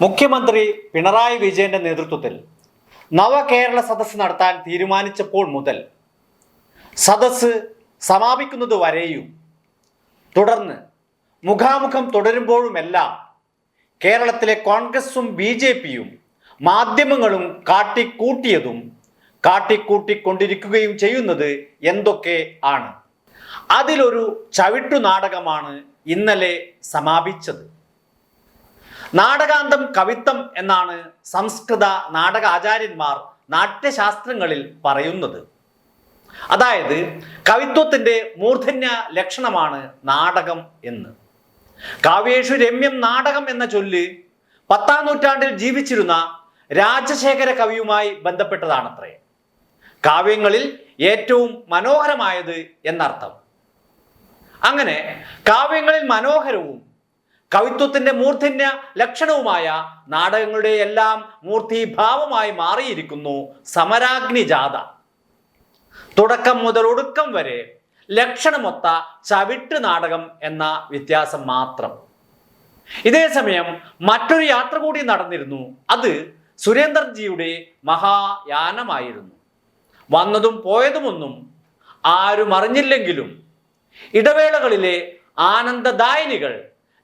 മുഖ്യമന്ത്രി പിണറായി വിജയന്റെ നേതൃത്വത്തിൽ നവകേരള സദസ്സ് നടത്താൻ തീരുമാനിച്ചപ്പോൾ മുതൽ സദസ്സ് സമാപിക്കുന്നത് വരെയും തുടർന്ന് മുഖാമുഖം തുടരുമ്പോഴുമെല്ലാം കേരളത്തിലെ കോൺഗ്രസും BJPയും മാധ്യമങ്ങളും കാട്ടിക്കൂട്ടിക്കൊണ്ടിരിക്കുകയും ചെയ്യുന്നത് എന്തൊക്കെ ആണ്. അതിലൊരു ചവിട്ടു നാടകമാണ് ഇന്നലെ സമാപിച്ചത്. നാടകാന്തം കവിത്വം എന്നാണ് സംസ്കൃത നാടകാചാര്യന്മാർ നാട്യശാസ്ത്രങ്ങളിൽ പറയുന്നത്. അതായത് കവിത്വത്തിന്റെ മൂർധന്യ ലക്ഷണമാണ് നാടകം എന്ന്. കാവ്യേഷു രമ്യം നാടകം എന്ന ചൊല്ല് 10ാം നൂറ്റാണ്ടിൽ ജീവിച്ചിരുന്ന രാജശേഖര കവിയുമായി ബന്ധപ്പെട്ടതാണത്രേ. കാവ്യങ്ങളിൽ ഏറ്റവും മനോഹരമായത് എന്നർത്ഥം. അങ്ങനെ കാവ്യങ്ങളിൽ മനോഹരവും കവിത്വത്തിന്റെ മൂർധന്യ ലക്ഷണവുമായ നാടകങ്ങളുടെ എല്ലാം മൂർത്തിഭാവമായി മാറിയിരിക്കുന്നു സമരാഗ്നി ജാഥ. തുടക്കം മുതൽ ഒടുക്കം വരെ ലക്ഷണമൊത്ത ചവിട്ട് നാടകം എന്ന വ്യത്യാസം മാത്രം. ഇതേ സമയം മറ്റൊരു യാത്ര കൂടി നടന്നിരുന്നു. അത് സുരേന്ദ്രൻജിയുടെ മഹായാനമായിരുന്നു. വന്നതും പോയതുമൊന്നും ആരും അറിഞ്ഞില്ലെങ്കിലും ഇടവേളകളിലെ ആനന്ദദായിനികൾ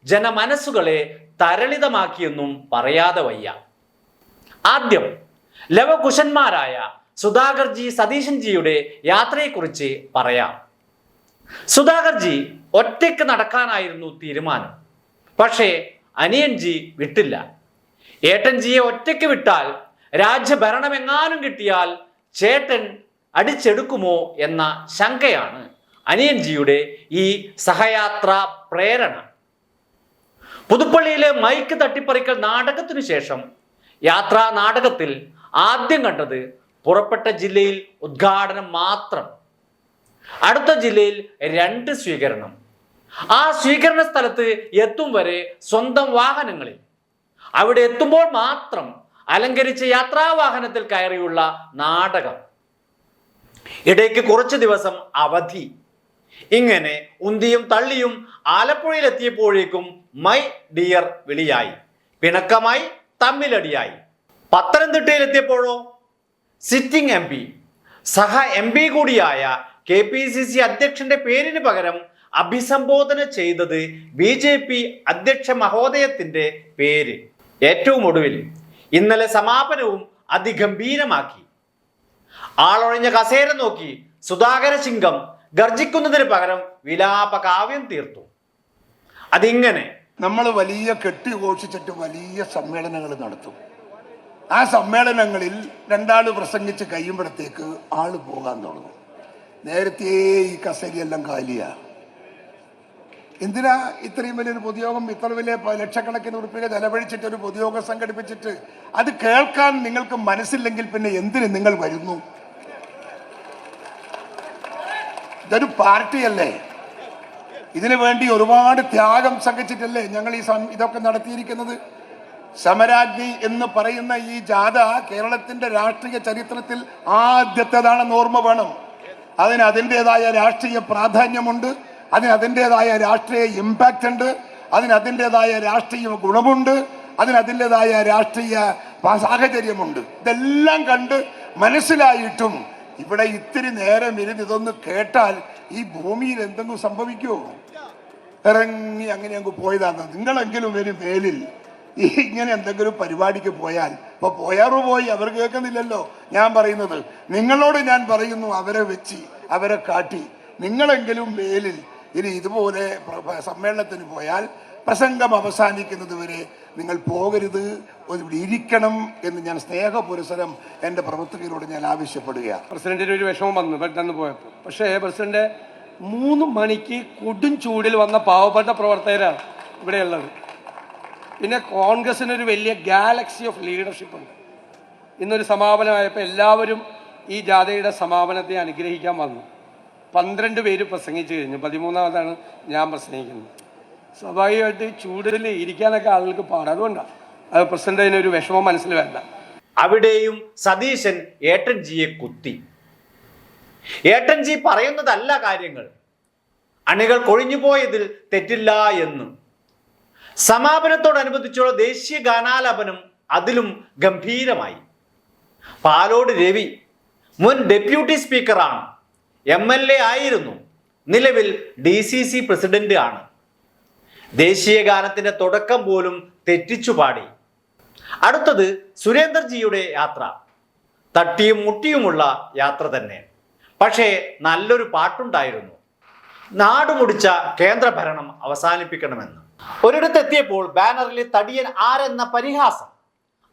ജനമനസ്സുകളെ തരളിതമാക്കിയെന്നും പറയാതെ വയ്യ. ആദ്യം ലവകുശന്മാരായ സുധാകർജി സതീശൻജിയുടെ യാത്രയെക്കുറിച്ച് പറയാം. സുധാകർജി ഒറ്റയ്ക്ക് നടക്കാനായിരുന്നു തീരുമാനം. പക്ഷേ അനിയൻജി വിട്ടില്ല. ഏട്ടൻജിയെ ഒറ്റയ്ക്ക് വിട്ടാൽ രാജ്യഭരണമെങ്ങാനും കിട്ടിയാൽ ചേട്ടൻ അടിച്ചെടുക്കുമോ എന്ന ശങ്കയാണ് അനിയൻജിയുടെ ഈ സഹയാത്രാ പ്രേരണ. പുതുപ്പള്ളിയിലെ മൈക്ക് തട്ടിപ്പറിക്കൽ നാടകത്തിനു ശേഷം യാത്രാ നാടകത്തിൽ ആദ്യം കണ്ടത് പുറപ്പെട്ട ജില്ലയിൽ ഉദ്ഘാടനം മാത്രം. അടുത്ത ജില്ലയിൽ 2 സ്വീകരണം. ആ സ്വീകരണ സ്ഥലത്ത് എത്തും വരെ സ്വന്തം വാഹനങ്ങളിൽ. അവിടെ എത്തുമ്പോൾ മാത്രം അലങ്കരിച്ച യാത്രാവാഹനത്തിൽ കയറിയുള്ള നാടകം. ഇടയ്ക്ക് കുറച്ചു ദിവസം അവധി. ഇങ്ങനെ ഉന്തിയും തള്ളിയും ആലപ്പുഴയിലെത്തിയപ്പോഴേക്കും മൈ ഡിയർ വിളിയായി, പിണക്കമായി, തമ്മിലടിയായി. പത്തനംതിട്ടയിലെത്തിയപ്പോഴോ സിറ്റിംഗ് MP, സഹ MP കൂടിയായ KPCC അധ്യക്ഷന്റെ പേരിന് പകരം അഭിസംബോധന ചെയ്തത് BJP അധ്യക്ഷ മഹോദയത്തിന്റെ പേര്. ഏറ്റവും ഒടുവിൽ ഇന്നലെ സമാപനവും അതിഗംഭീരമാക്കി. ആളൊഴിഞ്ഞ കസേര നോക്കി സുധാകര സിംഗം ഗർജിക്കുന്നതിന് പകരം വിലാപ കാവ്യം തീർത്തു. അതിങ്ങനെ: നമ്മൾ വലിയ കെട്ടിഘോഷിച്ചിട്ട് വലിയ സമ്മേളനങ്ങൾ നടത്തും. ആ സമ്മേളനങ്ങളിൽ 2 ആള് പ്രസംഗിച്ച് കഴിയുമ്പോഴത്തേക്ക് ആള് പോകാൻ തുടങ്ങും. നേരത്തെ ഈ കസേരയെല്ലാം കാലിയാ. എന്തിനാ ഇത്രയും വലിയൊരു പൊതുയോഗം, ഇത്ര വലിയ ലക്ഷക്കണക്കിന് ഉറുപ്പിക ചെലവഴിച്ചിട്ട് ഒരു പൊതുയോഗം സംഘടിപ്പിച്ചിട്ട് അത് കേൾക്കാൻ നിങ്ങൾക്ക് മനസ്സില്ലെങ്കിൽ പിന്നെ എന്തിന് നിങ്ങൾ വരുന്നു? ഇതൊരു പാർട്ടിയല്ലേ. ഇതിനു വേണ്ടി ഒരുപാട് ത്യാഗം സഹിച്ചിട്ടല്ലേ ഞങ്ങൾ ഇതൊക്കെ നടത്തിയിരിക്കുന്നത്. സമരാഗ്നി എന്ന് പറയുന്ന ഈ ജാഥ കേരളത്തിന്റെ രാഷ്ട്രീയ ചരിത്രത്തിൽ ആദ്യത്തേതാണെന്ന് ഓർമ്മ വേണം. അതിന് അതിൻ്റെതായ രാഷ്ട്രീയ പ്രാധാന്യമുണ്ട്, അതിന് അതിൻ്റെതായ രാഷ്ട്രീയ ഇമ്പാക്റ്റ് ഉണ്ട്, അതിന് അതിൻ്റെതായ രാഷ്ട്രീയ ഗുണമുണ്ട്, അതിന് അതിൻ്റെതായ രാഷ്ട്രീയ സാഹചര്യമുണ്ട്. ഇതെല്ലാം കണ്ട് മനസ്സിലായിട്ടും ഇവിടെ ഇത്തിരി നേരം ഇരുന്ന് ഇതൊന്ന് കേട്ടാൽ ഈ ഭൂമിയിൽ എന്തെങ്കിലും സംഭവിക്കുമോ? ഇറങ്ങി അങ്ങനെ അങ്ങ് പോയതാണ്. നിങ്ങളെങ്കിലും വരും മേലിൽ ഇങ്ങനെ എന്തെങ്കിലും പരിപാടിക്ക് പോയാൽ, ഇപ്പൊ പോയി അവർ കേൾക്കുന്നില്ലല്ലോ ഞാൻ പറയുന്നത്. നിങ്ങളോട് ഞാൻ പറയുന്നു, അവരെ വെച്ച് അവരെ കാട്ടി നിങ്ങളെങ്കിലും മേലിൽ ഇനി ഇതുപോലെ സമ്മേളനത്തിന് പോയാൽ പ്രസംഗം അവസാനിക്കുന്നത് വരെ നിങ്ങൾ പോകരുത്, ഇവിടെ ഇരിക്കണം എന്ന് ഞാൻ സ്നേഹപുരസരം എൻ്റെ പ്രവർത്തകരോട് ഞാൻ ആവശ്യപ്പെടുകയാണ്. പ്രസിഡന്റിന് ഒരു വിഷമം വന്നു പെട്ടെന്ന് പോയപ്പോൾ. പക്ഷേ പ്രസിഡന്റ് 3 മണിക്ക് കൊടും ചൂടിൽ വന്ന പാവപ്പെട്ട പ്രവർത്തകരാണ് ഇവിടെയുള്ളത്. പിന്നെ കോൺഗ്രസിനൊരു വലിയ ഗാലക്സി ഓഫ് ലീഡർഷിപ്പ് ഉണ്ട്. ഇന്നൊരു സമാപനമായപ്പോൾ എല്ലാവരും ഈ ജാഥയുടെ സമാപനത്തെ അനുഗ്രഹിക്കാൻ വന്നു. 12 പേര് പ്രസംഗിച്ചു കഴിഞ്ഞു. 13ാമതാണ് ഞാൻ പ്രസംഗിക്കുന്നത്. സ്വാഭാവികമായിട്ട് ചൂടിൽ ഇരിക്കാനൊക്കെ ആളുകൾക്ക് പാടാം. അതുകൊണ്ടാണ് അത് പ്രസിഡന്റ് അതിനൊരു വിഷമം മനസ്സിൽ വേണ്ട. അവിടെയും സതീശൻ ഏട്ടൻജിയെ കുത്തി. ഏട്ടൻജി പറയുന്നതല്ല കാര്യങ്ങൾ, അണികൾ കൊഴിഞ്ഞുപോയതിൽ തെറ്റില്ല എന്ന്. സമാപനത്തോടനുബന്ധിച്ചുള്ള ദേശീയ ഗാനാലാപനം അതിലും ഗംഭീരമായി. പാലോട് രവി മുൻ ഡെപ്യൂട്ടി സ്പീക്കറാണ്, MLA ആയിരുന്നു, നിലവിൽ DCC പ്രസിഡന്റ് ആണ്. ദേശീയ ഗാനത്തിന്റെ തുടക്കം പോലും തെറ്റിച്ചു പാടി. അടുത്തത് സുരേന്ദർജിയുടെ യാത്ര. തട്ടിയും മുട്ടിയുമുള്ള യാത്ര തന്നെ, പക്ഷേ നല്ലൊരു പാട്ടുണ്ടായിരുന്നു. നാടുമുടിച്ച കേന്ദ്രഭരണം അവസാനിപ്പിക്കണമെന്ന്. ഒരിടത്തെത്തിയപ്പോൾ ബാനറിലെ തടിയൻ ആരെന്ന പരിഹാസം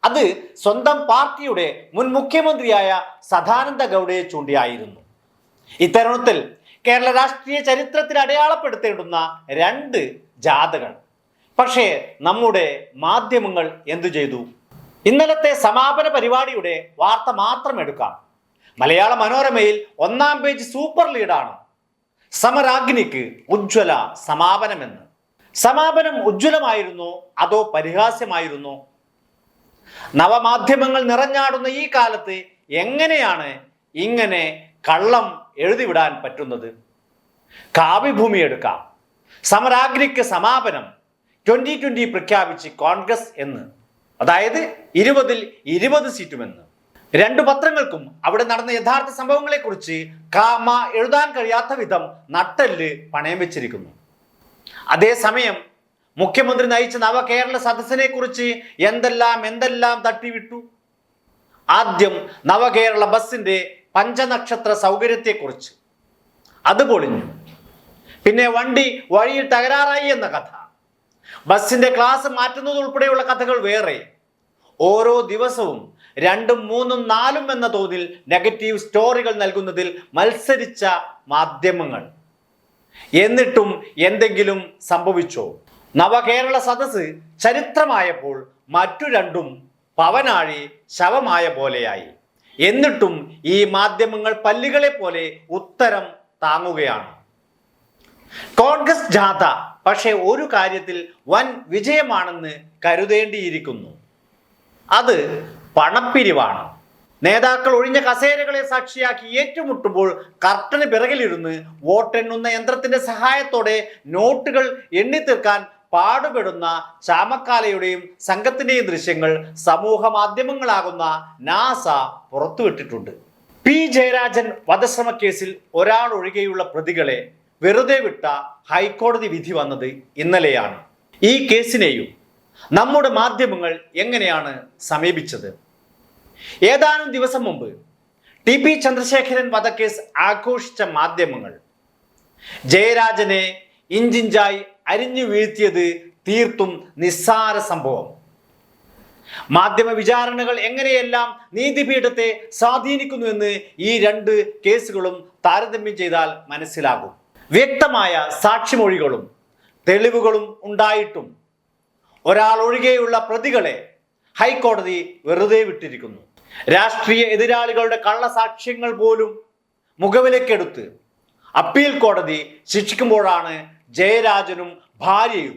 അത് സ്വന്തം പാർട്ടിയുടെ മുൻ മുഖ്യമന്ത്രിയായ സദാനന്ദ ഗൗഡയെ ചൂണ്ടിയായിരുന്നു. ഇത്തരുണത്തിൽ കേരള രാഷ്ട്രീയ ചരിത്രത്തിൽ അടയാളപ്പെടുത്തേണ്ടുന്ന 2 ജാഥകൾ. പക്ഷേ നമ്മുടെ മാധ്യമങ്ങൾ എന്തു ചെയ്തു? ഇന്നലത്തെ സമാപന പരിപാടിയുടെ വാർത്ത മാത്രം എടുക്കാം. മലയാള മനോരമയിൽ 1-ാം പേജ് സൂപ്പർ ലീഡാണ്. സമരാഗ്നിക്ക് ഉജ്ജ്വല സമാപനമെന്ന്. സമാപനം ഉജ്ജ്വലമായിരുന്നോ അതോ പരിഹാസ്യമായിരുന്നോ? നവമാധ്യമങ്ങൾ നിറഞ്ഞാടുന്ന ഈ കാലത്ത് എങ്ങനെയാണ് ഇങ്ങനെ കള്ളം എഴുതിവിടാൻ പറ്റുന്നത്? കാവ്യഭൂമി എടുക്കാം. സമരാഗ്നിക്ക് സമാപനം 2020 പ്രഖ്യാപിച്ച് കോൺഗ്രസ് എന്ന്, അതായത് 20-ൽ 20 സീറ്റുമെന്ന്. 2 പത്രങ്ങൾക്കും അവിടെ നടന്ന യഥാർത്ഥ സംഭവങ്ങളെക്കുറിച്ച് എഴുതാൻ കഴിയാത്ത വിധം നട്ടെല്ല് പണയം വെച്ചിരിക്കുന്നു. അതേസമയം മുഖ്യമന്ത്രി നയിച്ച നവകേരള സദസ്സിനെ കുറിച്ച് എന്തെല്ലാം തട്ടിവിട്ടു. ആദ്യം നവകേരള ബസിന്റെ പഞ്ചനക്ഷത്ര സൗകര്യത്തെക്കുറിച്ച്, അത് പൊളിഞ്ഞു. പിന്നെ വണ്ടി വഴിയിൽ തകരാറായി എന്ന കഥ, ബസിന്റെ ക്ലാസ് മാറ്റുന്നത് ഉൾപ്പെടെയുള്ള കഥകൾ വേറെ. ഓരോ ദിവസവും 2ഉം 3ഉം 4ഉം എന്ന തോതിൽ നെഗറ്റീവ് സ്റ്റോറികൾ നൽകുന്നതിൽ മത്സരിച്ച മാധ്യമങ്ങൾ. എന്നിട്ടും എന്തെങ്കിലും സംഭവിച്ചോ? നവകേരള സദസ്സ് ചരിത്രമായപ്പോൾ മറ്റു 2ഉം പവനാഴി ശവമായ പോലെയായി. എന്നിട്ടും ഈ മാധ്യമങ്ങൾ പല്ലികളെ പോലെ ഉത്തരം താങ്ങുകയാണ്. കോൺഗ്രസ് ജാഥ പക്ഷേ ഒരു കാര്യത്തിൽ വൻ വിജയമാണെന്ന് കരുതേണ്ടിയിരിക്കുന്നു. അത് പണപ്പിരിവാണ്. നേതാക്കൾ ഒഴിഞ്ഞ കസേരകളെ സാക്ഷിയാക്കി ഏറ്റുമുട്ടുമ്പോൾ കർട്ടന് പിറകിലിരുന്ന് വോട്ടെണ്ണുന്ന യന്ത്രത്തിന്റെ സഹായത്തോടെ നോട്ടുകൾ എണ്ണിത്തീർക്കാൻ പാടുപെടുന്ന ചാമക്കാലയുടെയും സംഘത്തിന്റെയും ദൃശ്യങ്ങൾ സമൂഹ മാധ്യമങ്ങളാകുന്ന നാസ പുറത്തുവിട്ടിട്ടുണ്ട്. പി ജയരാജൻ വധശ്രമ കേസിൽ ഒരാൾ ഒഴികെയുള്ള പ്രതികളെ വെറുതെ വിട്ട ഹൈക്കോടതി വിധി വന്നത് ഇന്നലെയാണ്. ഈ കേസിനെയും നമ്മുടെ മാധ്യമങ്ങൾ എങ്ങനെയാണ് സമീപിച്ചത്? ഏതാനും ദിവസം മുമ്പ് TP ചന്ദ്രശേഖരൻ വധക്കേസ് ആഘോഷിച്ച മാധ്യമങ്ങൾ ജയരാജനെ ഇഞ്ചിഞ്ചായി അരിഞ്ഞു വീഴ്ത്തിയത് തീർത്തും നിസ്സാര സംഭവം. മാധ്യമ വിചാരണകൾ എങ്ങനെയെല്ലാം നീതിപീഠത്തെ സ്വാധീനിക്കുന്നുവെന്ന് ഈ 2 കേസുകളും താരതമ്യം ചെയ്താൽ മനസ്സിലാകും. വ്യക്തമായ സാക്ഷിമൊഴികളും തെളിവുകളും ഉണ്ടായിട്ടും ഒരാൾ ഒഴികെയുള്ള പ്രതികളെ ഹൈക്കോടതി വെറുതെ വിട്ടിരിക്കുന്നു. രാഷ്ട്രീയ എതിരാളികളുടെ കള്ളസാക്ഷ്യങ്ങൾ പോലും മുഖവിലക്കെടുത്ത് അപ്പീൽ കോടതി ശിക്ഷിക്കുമ്പോഴാണ് ജയരാജനും ഭാര്യയും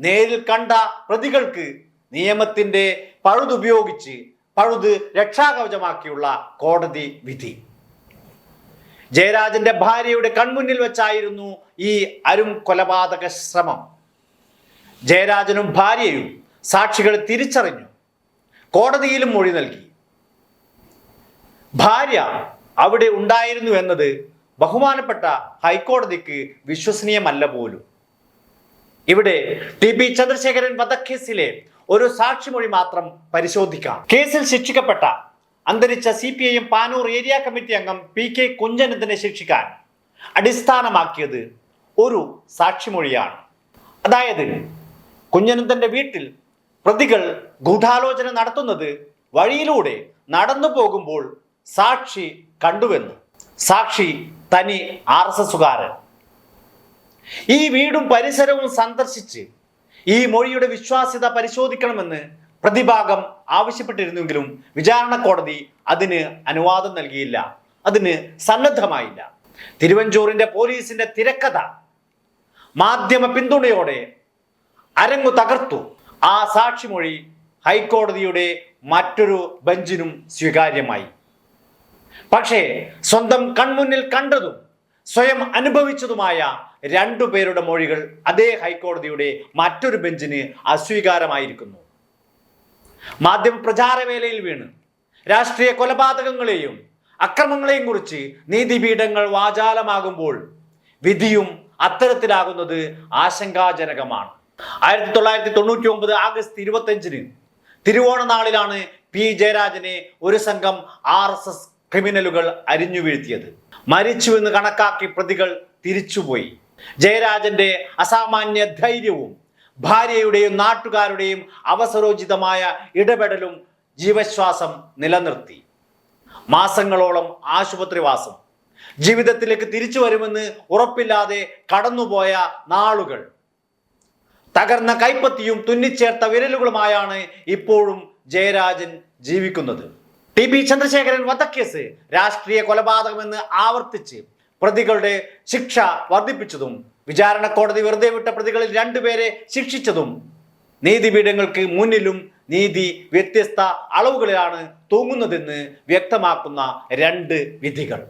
നേരിൽ കണ്ട പ്രതികൾക്ക് നിയമത്തിന്റെ പഴുതുപയോഗിച്ച് പഴുത് രക്ഷാകവചമാക്കിയുള്ള കോടതി വിധി. ജയരാജന്റെ ഭാര്യയുടെ കൺമുന്നിൽ വെച്ചായിരുന്നു ഈ അരും കൊലപാതക ശ്രമം. ജയരാജനും ഭാര്യയും സാക്ഷികളെ തിരിച്ചറിഞ്ഞു, കോടതിയിലും മൊഴി നൽകി. ഭാര്യ അവിടെ ഉണ്ടായിരുന്നു എന്നത് ബഹുമാനപ്പെട്ട ഹൈക്കോടതിക്ക് വിശ്വസനീയമല്ല പോലും. ഇവിടെ TP ചന്ദ്രശേഖരൻ വധക്കേസിലെ ഒരു സാക്ഷിമൊഴി മാത്രം പരിശോധിക്കാം. കേസിൽ ശിക്ഷിക്കപ്പെട്ട അന്തരിച്ച CPIM പാനൂർ ഏരിയ കമ്മിറ്റി അംഗം PK കുഞ്ഞനന്ദനെ ശിക്ഷിക്കാൻ അടിസ്ഥാനമാക്കിയത് ഒരു സാക്ഷിമൊഴിയാണ്. അതായത് കുഞ്ഞനന്ദന്റെ വീട്ടിൽ പ്രതികൾ ഗൂഢാലോചന നടത്തുന്നത് വഴിയിലൂടെ നടന്നു പോകുമ്പോൾ സാക്ഷി കണ്ടുവെന്ന്. സാക്ഷി തനി RSSകാരൻ. ഈ വീടും പരിസരവും സന്ദർശിച്ച് ഈ മൊഴിയുടെ വിശ്വാസ്യത പരിശോധിക്കണമെന്ന് പ്രതിഭാഗം ആവശ്യപ്പെട്ടിരുന്നെങ്കിലും വിചാരണ കോടതി അതിന് അനുവാദം നൽകിയില്ല, അതിന് സന്നദ്ധമായില്ല. തിരുവഞ്ചൂരിന്റെ പോലീസിന്റെ തിരക്കഥ മാധ്യമ പിന്തുണയോടെ അരങ്ങു തകർത്തു. ആ സാക്ഷിമൊഴി ഹൈക്കോടതിയുടെ മറ്റൊരു ബെഞ്ചിനും സ്വീകാര്യമായി. പക്ഷേ സ്വന്തം കൺമുന്നിൽ കണ്ടതും സ്വയം അനുഭവിച്ചതുമായ രണ്ടുപേരുടെ മൊഴികൾ അതേ ഹൈക്കോടതിയുടെ മറ്റൊരു ബെഞ്ചിന് അസ്വീകാരമായിരിക്കുന്നു. മാധ്യമ പ്രചാരവേലയിൽ വീണ് രാഷ്ട്രീയ കൊലപാതകങ്ങളെയും അക്രമങ്ങളെയും കുറിച്ച് നീതിപീഠങ്ങൾ വാചാലമാകുമ്പോൾ വിധിയും അത്തരത്തിലാകുന്നത് ആശങ്കാജനകമാണ്. 1999 ആഗസ്റ്റ് 25 തിരുവോണ നാളിലാണ് പി ജയരാജനെ ഒരു സംഘം RSS ക്രിമിനലുകൾ അരിഞ്ഞു വീഴ്ത്തിയത്. മരിച്ചുവെന്ന് കണക്കാക്കി പ്രതികൾ തിരിച്ചുപോയി. ജയരാജന്റെ അസാമാന്യ ധൈര്യവും ഭാര്യയുടെയും നാട്ടുകാരുടെയും അവസരോചിതമായ ഇടപെടലും ജീവശ്വാസം നിലനിർത്തി. മാസങ്ങളോളം ആശുപത്രിവാസം, ജീവിതത്തിലേക്ക് തിരിച്ചു വരുമെന്ന് ഉറപ്പില്ലാതെ കടന്നുപോയ നാളുകൾ, തകർന്ന കൈപ്പത്തിയും തുന്നിച്ചേർത്ത വിരലുകളുമായാണ് ഇപ്പോഴും ജയരാജൻ ജീവിക്കുന്നത്. TP ചന്ദ്രശേഖരൻ വധക്കേസ് രാഷ്ട്രീയ കൊലപാതകമെന്ന് ആവർത്തിച്ച് പ്രതികളുടെ ശിക്ഷ വർദ്ധിപ്പിച്ചതും വിചാരണ കോടതി വെറുതെ വിട്ട പ്രതികളിൽ 2 പേരെ ശിക്ഷിച്ചതും നീതിപീഠങ്ങൾക്ക് മുന്നിലും നീതി വ്യത്യസ്ത അളവുകളിലാണ് തൂങ്ങുന്നതെന്ന് വ്യക്തമാക്കുന്ന 2 വിധികൾ.